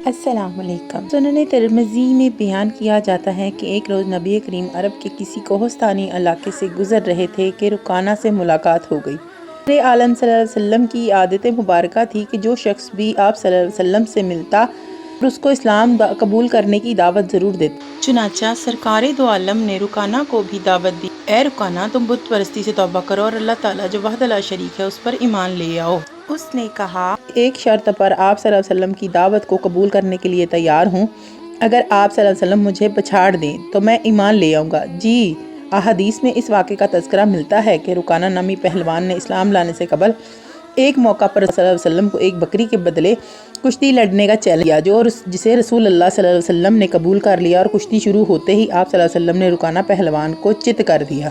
السلام علیکم۔ سنن ترمذی میں بیان کیا جاتا ہے کہ ایک روز نبی کریم عرب کے کسی کوہستانی علاقے سے گزر رہے تھے کہ رکانہ سے ملاقات ہو گئی۔ سرور عالم صلی اللہ علیہ وسلم کی عادت مبارکہ تھی کہ جو شخص بھی آپ صلی اللہ علیہ وسلم سے ملتا اور اس کو اسلام قبول کرنے کی دعوت ضرور دیتا۔ چنانچہ سرکار دو عالم نے رکانہ کو بھی دعوت دی، اے رکانہ، تم بت پرستی سے توبہ کرو اور اللہ تعالیٰ جو وحدہ لا شریک ہے اس پر ایمان لے آؤ۔ اس نے کہا، ایک شرط پر آپ صلی اللہ علیہ وسلم کی دعوت کو قبول کرنے کے لیے تیار ہوں، اگر آپ صلی اللہ علیہ وسلم مجھے پچھاڑ دیں تو میں ایمان لے آؤں گا۔ جی، احادیث میں اس واقعے کا تذکرہ ملتا ہے کہ رکانہ نامی پہلوان نے اسلام لانے سے قبل ایک موقع پر صلی اللہ علیہ وسلم کو ایک بکری کے بدلے کشتی لڑنے کا چیلنج دیا، جسے رسول اللہ صلی اللہ علیہ وسلم نے قبول کر لیا، اور کشتی شروع ہوتے ہی آپ صلی اللہ علیہ وسلم نے رکانہ پہلوان کو چت کر دیا۔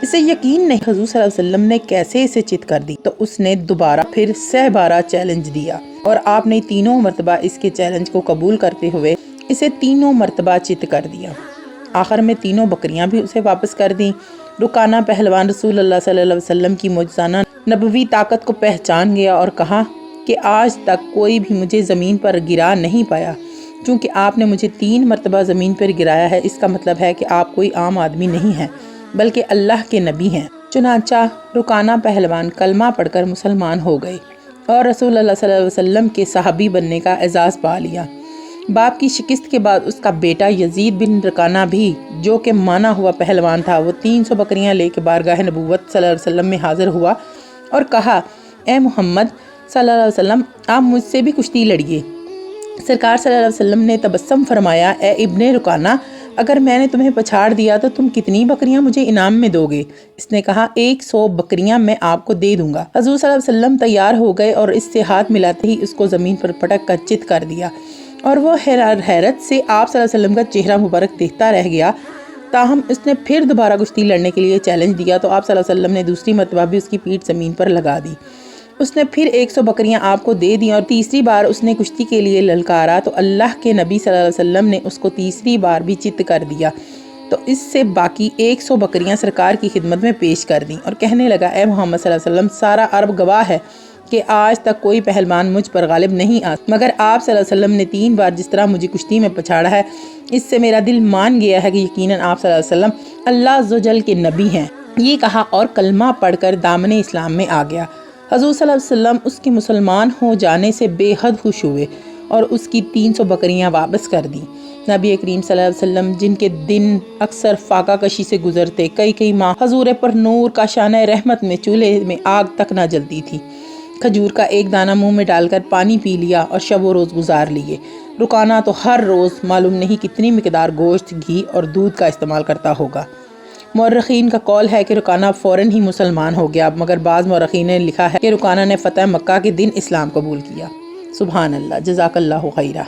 اسے یقین نہیں حضور صلی اللہ علیہ وسلم نے کیسے اسے چت کر دی، تو اس نے دوبارہ پھر 12 چیلنج دیا، اور آپ نے تینوں مرتبہ اس کے چیلنج کو قبول کرتے ہوئے اسے تینوں مرتبہ چت کر دیا۔ آخر میں تینوں بکریاں بھی اسے واپس کر دیں۔ رکانہ پہلوان رسول اللہ صلی اللہ علیہ وسلم کی معجزانہ نبوی طاقت کو پہچان گیا اور کہا کہ آج تک کوئی بھی مجھے زمین پر گرا نہیں پایا، چونکہ آپ نے مجھے 3 مرتبہ زمین پر گرایا ہے، اس کا مطلب ہے کہ آپ کوئی عام آدمی نہیں ہیں بلکہ اللہ کے نبی ہیں۔ چنانچہ رکانہ پہلوان کلمہ پڑھ کر مسلمان ہو گئے اور رسول اللہ صلی اللہ علیہ وسلم کے صحابی بننے کا اعزاز پا لیا۔ باپ کی شکست کے بعد اس کا بیٹا یزید بن رکانہ بھی، جو کہ مانا ہوا پہلوان تھا، وہ 300 بکریاں لے کے بارگاہ نبوت صلی اللہ علیہ وسلم میں حاضر ہوا اور کہا، اے محمد صلی اللہ علیہ وسلم، آپ مجھ سے بھی کشتی لڑیے۔ سرکار صلی اللہ علیہ وسلم نے تبسم فرمایا، اے ابن رکانہ، اگر میں نے تمہیں پچھاڑ دیا تو تم کتنی بکریاں مجھے انعام میں دو گے؟ اس نے کہا، 100 بکریاں میں آپ کو دے دوں گا۔ حضور صلی اللہ علیہ وسلم تیار ہو گئے اور اس سے ہاتھ ملاتے ہی اس کو زمین پر پٹک کر چت کر دیا، اور وہ حیرت سے آپ صلی اللہ علیہ وسلم کا چہرہ مبارک دیکھتا رہ گیا۔ تاہم اس نے پھر دوبارہ کشتی لڑنے کے لیے چیلنج دیا تو آپ صلی اللہ علیہ وسلم نے دوسری مرتبہ بھی اس کی پیٹھ زمین پر لگا دی۔ اس نے پھر 100 بکریاں آپ کو دے دیں، اور تیسری بار اس نے کشتی کے لیے للکارا تو اللہ کے نبی صلی اللہ علیہ وسلم نے اس کو تیسری بار بھی چت کر دیا، تو اس سے باقی 100 بکریاں سرکار کی خدمت میں پیش کر دیں، اور کہنے لگا، اے محمد صلی اللہ علیہ وسلم، سارا عرب گواہ ہے کہ آج تک کوئی پہلوان مجھ پر غالب نہیں آ، مگر آپ صلی اللہ علیہ وسلم نے 3 بار جس طرح مجھے کشتی میں پچھاڑا ہے، اس سے میرا دل مان گیا ہے کہ یقیناً آپ صلی اللہ علیہ وسلم اللہ عز و جل کے نبی ہیں۔ یہ کہا اور کلمہ پڑھ کر دامن اسلام میں آ گیا۔ حضور صلی اللہ علیہ وسلم اس کے مسلمان ہو جانے سے بے حد خوش ہوئے اور اس کی 300 بکریاں واپس کر دیں۔ نبی کریم صلی اللہ علیہ وسلم، جن کے دن اکثر فاقہ کشی سے گزرتے، کئی ماہ حضور پر نور کا شانہ رحمت میں چولہے میں آگ تک نہ جلتی تھی، کھجور کا ایک دانہ منہ میں ڈال کر پانی پی لیا اور شب و روز گزار لیے۔ رکانہ تو ہر روز معلوم نہیں کتنی مقدار گوشت، گھی اور دودھ کا استعمال کرتا ہوگا۔ مورخین کا قول ہے کہ رکانہ فوراً ہی مسلمان ہو گیا، مگر بعض مورخین نے لکھا ہے کہ رکانہ نے فتح مکہ کے دن اسلام قبول کیا۔ سبحان اللہ، جزاک اللہ خیرہ۔